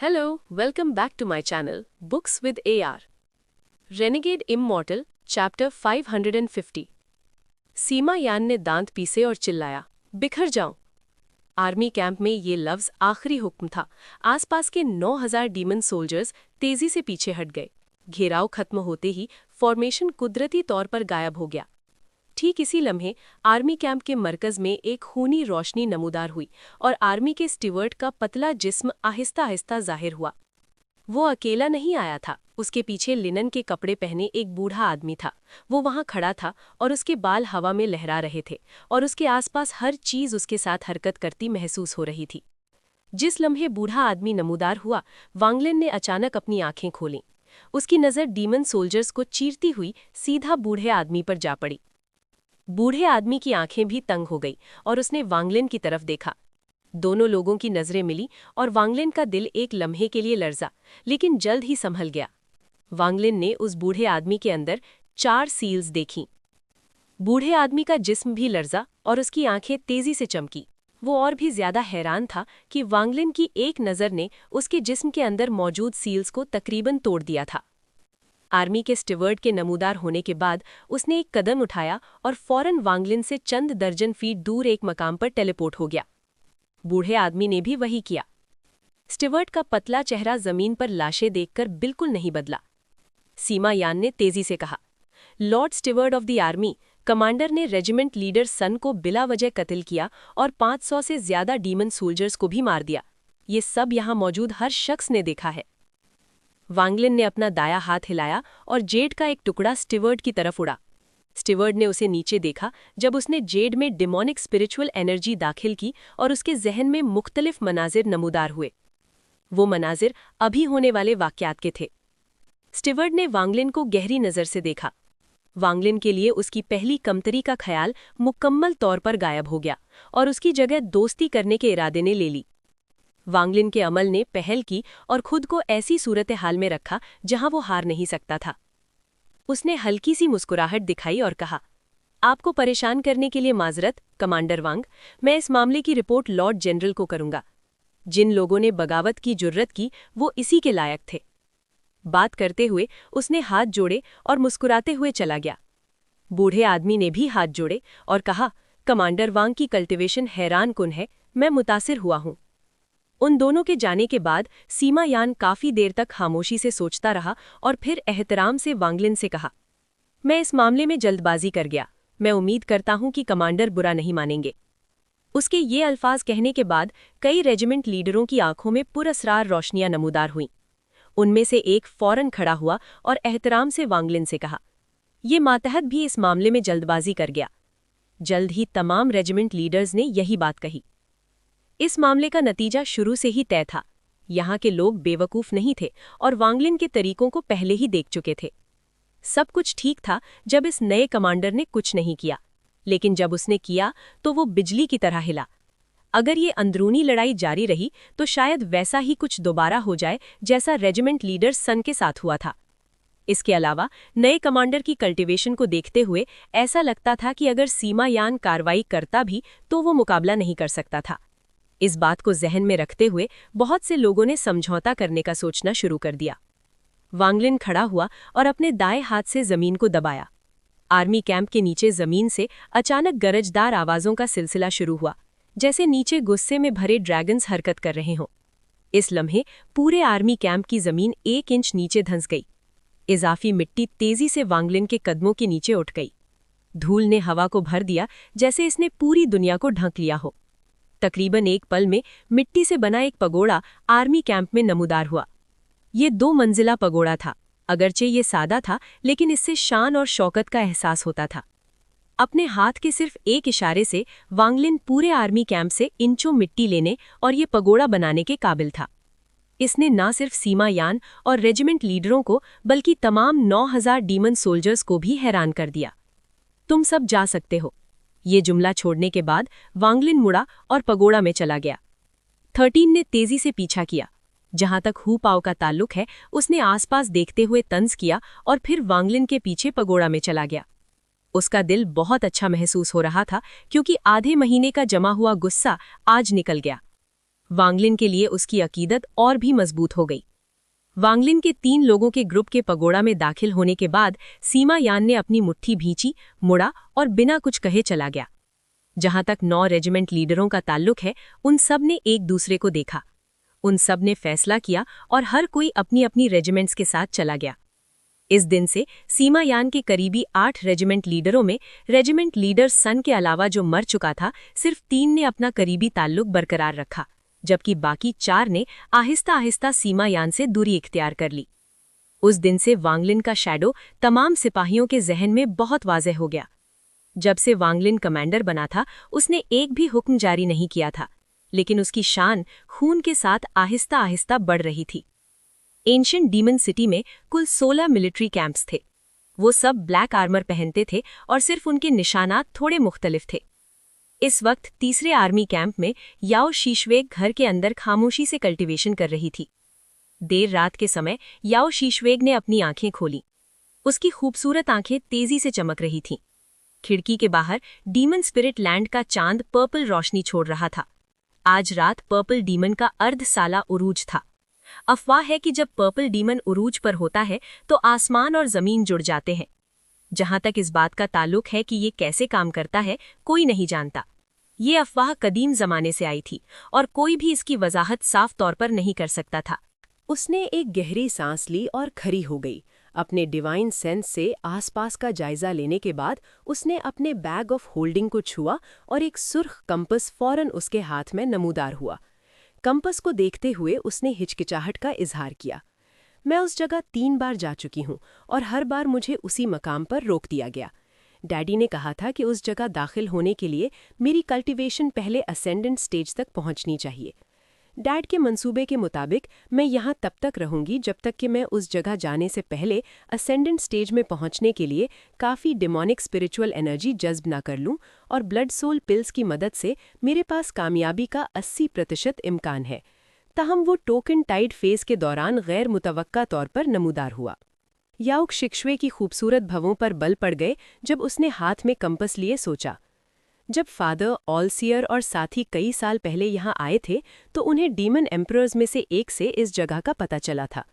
Hello, welcome back to my channel, Books with AR. Renegade Immortal, Chapter 550. सीमा यान ने दांत पीसे और चिल्लाया, बिखर जाऊं। आर्मी कैंप में ये लफ्ज आखिरी हुक्म था। आसपास के 9000 डीमन सोल्जर्स तेजी से पीछे हट गए। घेराव खत्म होते ही फॉर्मेशन कुदरती तौर पर गायब हो गया। ठीक इसी लम्हे आर्मी कैंप के मरकज में एक खूनी रोशनी नमूदार हुई और आर्मी के स्टीवर्ड का पतला जिस्म आहिस्ता आहिस्ता जाहिर हुआ। वो अकेला नहीं आया था, उसके पीछे लिनन के कपड़े पहने एक बूढ़ा आदमी था। वो वहां खड़ा था और उसके बाल हवा में लहरा रहे थे और उसके आसपास हर चीज उसके साथ हरकत करती महसूस हो रही थी। जिस लम्हे बूढ़ा आदमी नमूदार हुआ, वांगलिन ने अचानक अपनी आंखें खोलीं। उसकी नज़र डीमन सोल्जर्स को चीरती हुई सीधा बूढ़े आदमी पर जा पड़ी। बूढ़े आदमी की आंखें भी तंग हो गई और उसने वांगलिन की तरफ देखा। दोनों लोगों की नजरें मिली और वांगलिन का दिल एक लम्हे के लिए लर्जा, लेकिन जल्द ही संभल गया। वांगलिन ने उस बूढ़े आदमी के अंदर 4 सील्स देखीं। बूढ़े आदमी का जिस्म भी लर्जा और उसकी आंखें तेजी से चमकी। वो और भी ज्यादा हैरान था कि वांगलिन की एक नज़र ने उसके जिस्म के अंदर मौजूद सील्स को तकरीबन तोड़ दिया था। आर्मी के स्टीवर्ड के नमूदार होने के बाद उसने एक कदम उठाया और फौरन वांगलिन से चंद दर्जन फीट दूर एक मकाम पर टेलीपोर्ट हो गया। बूढ़े आदमी ने भी वही किया। स्टीवर्ड का पतला चेहरा जमीन पर लाशें देखकर बिल्कुल नहीं बदला। सीमा यान ने तेजी से कहा, Lord steward of the army, commander ने रेजिमेंट लीडर सन को बिला वजह कत्ल किया और 500 से ज्यादा डीमन सोल्जर्स को भी मार दिया। ये सब यहाँ मौजूद हर शख्स ने देखा है। वांगलिन ने अपना दाया हाथ हिलाया और जेड का एक टुकड़ा स्टीवर्ड की तरफ उड़ा। स्टीवर्ड ने उसे नीचे देखा जब उसने जेड में डिमोनिक स्पिरिचुअल एनर्जी दाखिल की और उसके जहन में मुख्तलिफ मनाजिर नमूदार हुए। वो मनाजिर अभी होने वाले वाक़यात के थे। स्टीवर्ड ने वांगलिन को गहरी नज़र से देखा। वांगलिन के लिए उसकी पहली कमतरी का ख्याल मुकम्मल तौर पर गायब हो गया और उसकी जगह दोस्ती करने के इरादे ने ले ली। वांगलिन के अमल ने पहल की और खुद को ऐसी सूरत हाल में रखा जहां वो हार नहीं सकता था। उसने हल्की सी मुस्कुराहट दिखाई और कहा, आपको परेशान करने के लिए माजरत कमांडर वांग। मैं इस मामले की रिपोर्ट लॉर्ड जनरल को करूंगा। जिन लोगों ने बगावत की जुर्रत की वो इसी के लायक थे। बात करते हुए उसने हाथ जोड़े और मुस्कुराते हुए चला गया। बूढ़े आदमी ने भी हाथ जोड़े और कहा, कमांडर वांग की कल्टिवेशन हैरान कुन है, मैं मुतासिर हुआ हूं। उन दोनों के जाने के बाद सीमा यान काफी देर तक खामोशी से सोचता रहा और फिर एहतराम से वांगलिन से कहा, मैं इस मामले में जल्दबाजी कर गया। मैं उम्मीद करता हूं कि कमांडर बुरा नहीं मानेंगे। उसके ये अल्फाज कहने के बाद कई रेजिमेंट लीडरों की आंखों में पुरअसरार रोशनियां नमूदार हुईं। उनमें से एक फौरन खड़ा हुआ और एहतराम से वांगलिन से कहा, ये मातहत भी इस मामले में जल्दबाजी कर गया। जल्द ही तमाम रेजिमेंट लीडर्स ने यही बात कही। इस मामले का नतीजा शुरू से ही तय था। यहाँ के लोग बेवकूफ नहीं थे और वांगलिन के तरीकों को पहले ही देख चुके थे। सब कुछ ठीक था जब इस नए कमांडर ने कुछ नहीं किया, लेकिन जब उसने किया तो वो बिजली की तरह हिला। अगर ये अंदरूनी लड़ाई जारी रही तो शायद वैसा ही कुछ दोबारा हो जाए जैसा रेजिमेंट लीडर सन के साथ हुआ था। इसके अलावा नए कमांडर की कल्टिवेशन को देखते हुए ऐसा लगता था कि अगर सीमा यान कार्रवाई करता भी तो वो मुकाबला नहीं कर सकता था। इस बात को जहन में रखते हुए बहुत से लोगों ने समझौता करने का सोचना शुरू कर दिया। वांगलिन खड़ा हुआ और अपने दाएं हाथ से जमीन को दबाया। आर्मी कैंप के नीचे जमीन से अचानक गरजदार आवाजों का सिलसिला शुरू हुआ, जैसे नीचे गुस्से में भरे ड्रैगन्स हरकत कर रहे हों। इस लम्हे पूरे आर्मी कैंप की जमीन 1 इंच नीचे धंस गई। इजाफी मिट्टी तेजी से वांगलिन के कदमों के नीचे उठ गई। धूल ने हवा को भर दिया जैसे इसने पूरी दुनिया को ढक लिया हो। तकरीबन एक पल में मिट्टी से बना एक पगोड़ा आर्मी कैंप में नमूदार हुआ। ये 2 मंजिला पगोड़ा था। अगरचे ये सादा था, लेकिन इससे शान और शौकत का एहसास होता था। अपने हाथ के सिर्फ एक इशारे से वांगलिन पूरे आर्मी कैंप से इंचों मिट्टी लेने और ये पगोड़ा बनाने के काबिल था। इसने न सिर्फ सीमा यान और रेजिमेंट लीडरों को बल्कि तमाम 9000 डीमन सोल्जर्स को भी हैरान कर दिया। तुम सब जा सकते हो। ये जुमला छोड़ने के बाद वांगलिन मुड़ा और पगोड़ा में चला गया। 13 ने तेजी से पीछा किया। जहां तक हु पाव का ताल्लुक है, उसने आसपास देखते हुए तंज किया और फिर वांगलिन के पीछे पगोड़ा में चला गया। उसका दिल बहुत अच्छा महसूस हो रहा था क्योंकि आधे महीने का जमा हुआ गुस्सा आज निकल गया। वांगलिन के लिए उसकी अकीदत और भी मजबूत हो गई। वांगलिन के 3 लोगों के ग्रुप के पगोड़ा में दाखिल होने के बाद सीमा यान ने अपनी मुट्ठी भींची, मुड़ा और बिना कुछ कहे चला गया। जहां तक 9 रेजिमेंट लीडरों का ताल्लुक है, उन सब ने एक दूसरे को देखा। उन सब ने फैसला किया और हर कोई अपनी अपनी रेजिमेंट्स के साथ चला गया। इस दिन से सीमा यान के करीबी 8 रेजिमेंट लीडरों में रेजिमेंट लीडर सन के अलावा जो मर चुका था, सिर्फ 3 ने अपना करीबी ताल्लुक बरकरार रखा, जबकि बाकी 4 ने आहिस्ता आहिस्ता सीमा यान से दूरी इख्तियार कर ली। उस दिन से वांगलिन का शैडो तमाम सिपाहियों के जहन में बहुत वाज़ेह हो गया। जब से वांगलिन कमांडर बना था, उसने एक भी हुक्म जारी नहीं किया था, लेकिन उसकी शान खून के साथ आहिस्ता आहिस्ता बढ़ रही थी। एंशिएंट डीमन सिटी में कुल 16 मिलिट्री कैंप्स थे। वो सब ब्लैक आर्मर पहनते थे और सिर्फ उनके निशानात थोड़े मुख्तलिफ थे। इस वक्त तीसरे आर्मी कैंप में याओ शीशवेग घर के अंदर खामोशी से कल्टीवेशन कर रही थी। देर रात के समय याओ शीशवेग ने अपनी आंखें खोली। उसकी खूबसूरत आंखें तेजी से चमक रही थीं। खिड़की के बाहर डीमन स्पिरिट लैंड का चांद पर्पल रोशनी छोड़ रहा था। आज रात पर्पल डीमन का अर्ध साला उरूज था। अफवाह है कि जब पर्पल डीमन उरूज पर होता है तो आसमान और जमीन जुड़ जाते हैं। जहां तक इस बात का ताल्लुक है कि ये कैसे काम करता है, कोई नहीं जानता। ये अफवाह कदीम जमाने से आई थी और कोई भी इसकी वजाहत साफ तौर पर नहीं कर सकता था। उसने एक गहरी सांस ली और खड़ी हो गई। अपने डिवाइन सेंस से आसपास का जायजा लेने के बाद उसने अपने बैग ऑफ होल्डिंग को छुआ और एक सुर्ख कंपस फौरन उसके हाथ में नमूदार हुआ। कंपस को देखते हुए उसने हिचकिचाहट का इजहार किया। मैं उस जगह 3 बार जा चुकी हूँ और हर बार मुझे उसी मकाम पर रोक दिया गया। डैडी ने कहा था कि उस जगह दाखिल होने के लिए मेरी कल्टीवेशन पहले असेंडेंट स्टेज तक पहुंचनी चाहिए। डैड के मंसूबे के मुताबिक मैं यहाँ तब तक रहूंगी जब तक कि मैं उस जगह जाने से पहले असेंडेंट स्टेज में पहुंचने के लिए काफ़ी डिमोनिक स्पिरिचुअल एनर्जी जज्ब ना कर लूं और ब्लड सोल पिल्स की मदद से मेरे पास कामयाबी का 80% इम्कान है। ताहम वो टोकन टाइड फेज के दौरान गैर मुतवक्का तौर पर नमूदार हुआ। याओक शिक्षवे की खूबसूरत भवों पर बल पड़ गए जब उसने हाथ में कंपस लिए सोचा। जब फादर ऑलसियर और साथी कई साल पहले यहाँ आए थे तो उन्हें डीमन एम्परर्स में से एक से इस जगह का पता चला था।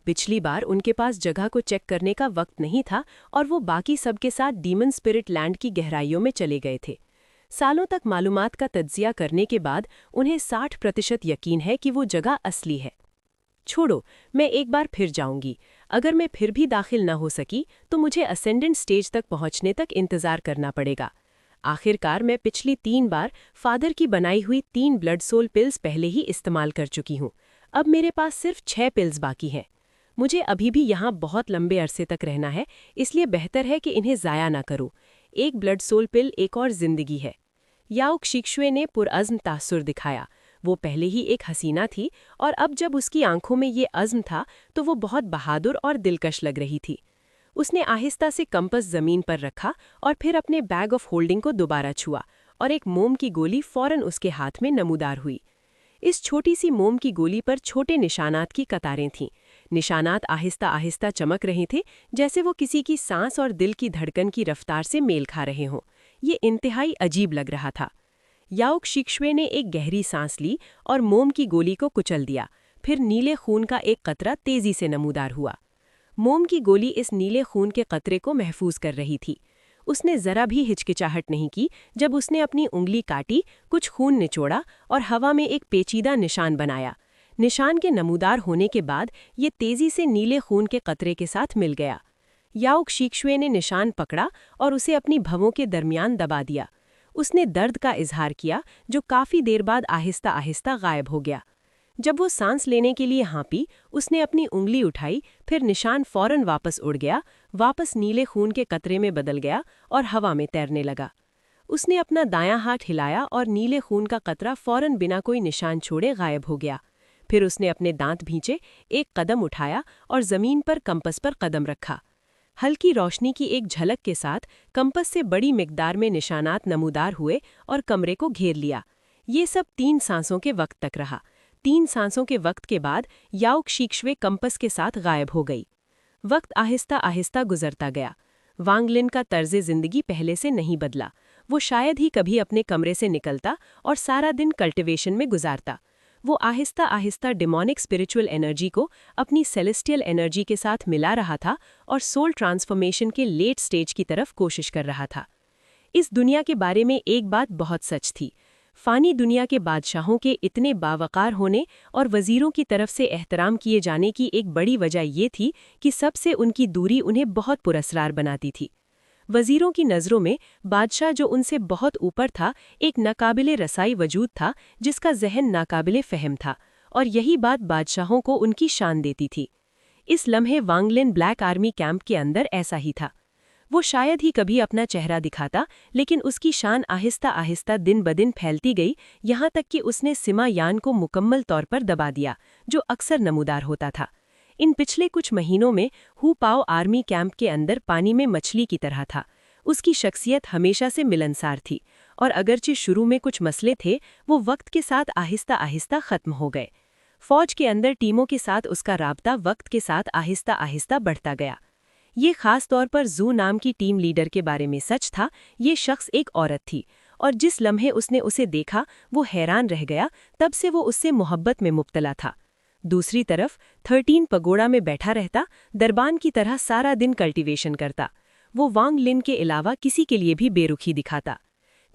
पिछली बार उनके पास जगह को चेक करने का वक्त नहीं था और वो बाकी सबके साथ डीमन स्पिरिट लैंड की गहराइयों में चले गए थे। सालों तक मालूमात का तज्जिया करने के बाद उन्हें 60% यकीन है कि वो जगह असली है। छोड़ो, मैं एक बार फिर जाऊंगी। अगर मैं फिर भी दाखिल न हो सकी तो मुझे असेंडेंट स्टेज तक पहुंचने तक इंतजार करना पड़ेगा। आखिरकार मैं पिछली 3 बार फादर की बनाई हुई 3 ब्लड सोल पिल्स पहले ही इस्तेमाल कर चुकी हूँ। अब मेरे पास सिर्फ 6 पिल्स बाकी हैं। मुझे अभी भी यहाँ बहुत लंबे अरसे तक रहना है, इसलिए बेहतर है कि इन्हें ज़ाया ना करूँ। एक ब्लड सोल पिल एक और जिंदगी है। याओक शिक्षवे ने पुरअज़्म तासुर दिखाया। वो पहले ही एक हसीना थी और अब जब उसकी आंखों में ये अज़्म था तो वो बहुत बहादुर और दिलकश लग रही थी। उसने आहिस्ता से कंपस जमीन पर रखा और फिर अपने बैग ऑफ होल्डिंग को दोबारा छुआ और एक मोम की गोली फौरन उसके हाथ में नमूदार हुई। इस छोटी सी मोम की गोली पर छोटे निशानात की कतारें थीं। निशानात आहिस्ता आहिस्ता चमक रहे थे, जैसे वो किसी की सांस और दिल की धड़कन की रफ्तार से मेल खा रहे हों। ये इंतहाई अजीब लग रहा था। याओक शिक्षवे ने एक गहरी सांस ली और मोम की गोली को कुचल दिया। फिर नीले खून का एक कतरा तेजी से नमूदार हुआ। मोम की गोली इस नीले खून के कतरे को महफूज कर रही थी। उसने जरा भी हिचकिचाहट नहीं की जब उसने अपनी उंगली काटी, कुछ खून निचोड़ा और हवा में एक पेचीदा निशान बनाया। निशान के नमूदार होने के बाद ये तेजी से नीले खून के कतरे के साथ मिल गया। याओक शिक्षवे ने निशान पकड़ा और उसे अपनी भवों के दरमियान दबा दिया। उसने दर्द का इजहार किया, जो काफ़ी देर बाद आहिस्ता आहिस्ता गायब हो गया। जब वो सांस लेने के लिए हाँपी, उसने अपनी उंगली उठाई, फिर निशान फौरन वापस उड़ गया, वापस नीले खून के कतरे में बदल गया और हवा में तैरने लगा। उसने अपना दायां हाथ हिलाया और नीले खून का कतरा फौरन बिना कोई निशान छोड़े गायब हो गया। फिर उसने अपने दांत भींचे, एक कदम उठाया और जमीन पर कंपस पर कदम रखा। हल्की रोशनी की एक झलक के साथ कंपस से बड़ी मिकदार में निशानात नमूदार हुए और कमरे को घेर लिया। ये सब 3 सांसों के वक्त तक रहा। 3 सांसों के वक्त के बाद याओक शिक्षवे कंपस के साथ गायब हो गई। वक्त आहिस्ता आहिस्ता गुजरता गया। वांगलिन का तर्ज़े ज़िंदगी पहले से नहीं बदला। वो शायद ही कभी अपने कमरे से निकलता और सारा दिन कल्टीवेशन में गुजारता। वो Aahista Aahista demonic spiritual energy को अपनी सेलेस्टियल एनर्जी के साथ मिला रहा था और सोल ट्रांसफॉर्मेशन के लेट स्टेज की तरफ कोशिश कर रहा था। इस दुनिया के बारे में एक बात बहुत सच थी। फ़ानी दुनिया के बादशाहों के इतने बावकार होने और वज़ीरों की तरफ से एहतराम किए जाने की एक बड़ी वजह ये थी कि सबसे उनकी दूरी उन्हें बहुत पुरस्रार बनाती थी। वज़ीरों की नज़रों में बादशाह जो उनसे बहुत ऊपर था, एक नाकाबिले रसाई वजूद था जिसका जहन नाकाबिले फ़हम था, और यही बात बादशाहों को उनकी शान देती थी। इस लम्हे वांग लिन ब्लैक आर्मी कैंप के अंदर ऐसा ही था। वो शायद ही कभी अपना चेहरा दिखाता, लेकिन उसकी शान आहिस्ता आहिस्ता दिन बदिन फैलती गई, यहाँ तक कि उसने सिमा यान को मुकम्मल तौर पर दबा दिया, जो अक्सर नमूदार होता था। इन पिछले कुछ महीनों में हु पाओ आर्मी कैंप के अंदर पानी में मछली की तरह था। उसकी शख्सियत हमेशा से मिलनसार थी, और अगरचे शुरू में कुछ मसले थे, वो वक्त के साथ आहिस्ता आहिस्ता ख़त्म हो गए। फौज के अंदर टीमों के साथ उसका राब्ता वक्त के साथ आहिस्ता आहिस्ता बढ़ता गया। ये खास तौर पर जू नाम की टीम लीडर के बारे में सच था। ये शख्स एक औरत थी, और जिस लम्हे उसने उसे देखा वो हैरान रह गया। तब से वो उससे मोहब्बत में मुब्तला था। दूसरी तरफ 13 पगोड़ा में बैठा रहता, दरबान की तरह सारा दिन कल्टीवेशन करता। वो वांग लिन के अलावा किसी के लिए भी बेरुखी दिखाता।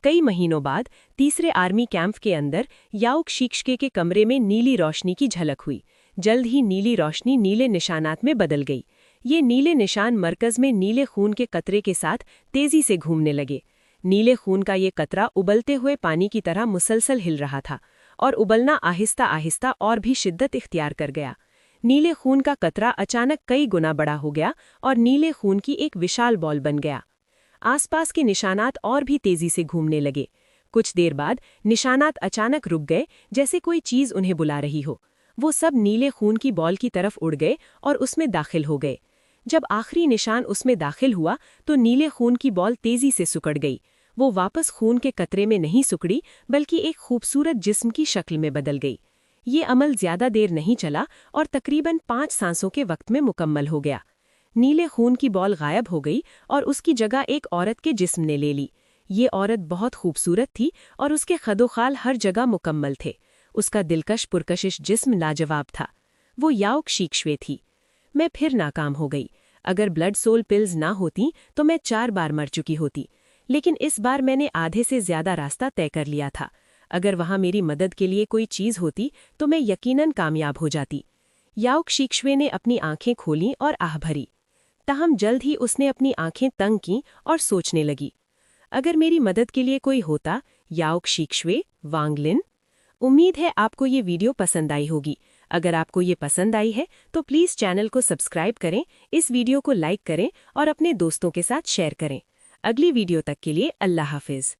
कई महीनों बाद तीसरे आर्मी कैंप के अंदर याओक शीक्शके के कमरे में नीली रोशनी की झलक हुई। जल्द ही नीली रोशनी नीले निशानात में बदल गई। ये नीले निशान मरकज़ में नीले खून के कतरे के साथ तेज़ी से घूमने लगे। नीले खून का ये कतरा उबलते हुए पानी की तरह मुसलसल हिल रहा था, और उबलना आहिस्ता आहिस्ता और भी शिद्दत इख्तियार कर गया। नीले खून का कतरा अचानक कई गुना बड़ा हो गया और नीले खून की एक विशाल बॉल बन गया। आसपास के निशानात और भी तेज़ी से घूमने लगे। कुछ देर बाद निशानात अचानक रुक गए, जैसे कोई चीज़ उन्हें बुला रही हो। वो सब नीले खून की बॉल की तरफ उड़ गए और उसमें दाखिल हो गए। जब आखिरी निशान उसमें दाखिल हुआ तो नीले खून की बॉल तेज़ी से सिकुड़ गई। वो वापस खून के कतरे में नहीं सिकुड़ी, बल्कि एक खूबसूरत जिस्म की शक्ल में बदल गई। ये अमल ज़्यादा देर नहीं चला और तकरीबन 5 सांसों के वक्त में मुकम्मल हो गया। नीले खून की बॉल गायब हो गई और उसकी जगह एक औरत के जिस्म ने ले ली। ये औरत बहुत खूबसूरत थी और उसके खदोखाल हर जगह मुकम्मल थे। उसका दिलकश पुरकशिश जिस्म लाजवाब था। वो याओक शीक्शवे थी। मैं फिर नाकाम हो गई। अगर ब्लड सोल पिल्स ना होती तो मैं 4 बार मर चुकी होती, लेकिन इस बार मैंने आधे से ज़्यादा रास्ता तय कर लिया था। अगर वहाँ मेरी मदद के लिए कोई चीज़ होती तो मैं यकीनन कामयाब हो जाती। याओक शीक्शवे ने अपनी आंखें खोलीं और आह भरी। ताहम जल्द ही उसने अपनी आंखें तंग कीं और सोचने लगी, अगर मेरी मदद के लिए कोई होता। याओक शीक्शवे, वांग लिन। उम्मीद है आपको ये वीडियो पसंद आई होगी। अगर आपको ये पसंद आई है तो प्लीज़ चैनल को सब्सक्राइब करें, इस वीडियो को लाइक करें और अपने दोस्तों के साथ शेयर करें। अगली वीडियो तक के लिए अल्लाह हाफिज़।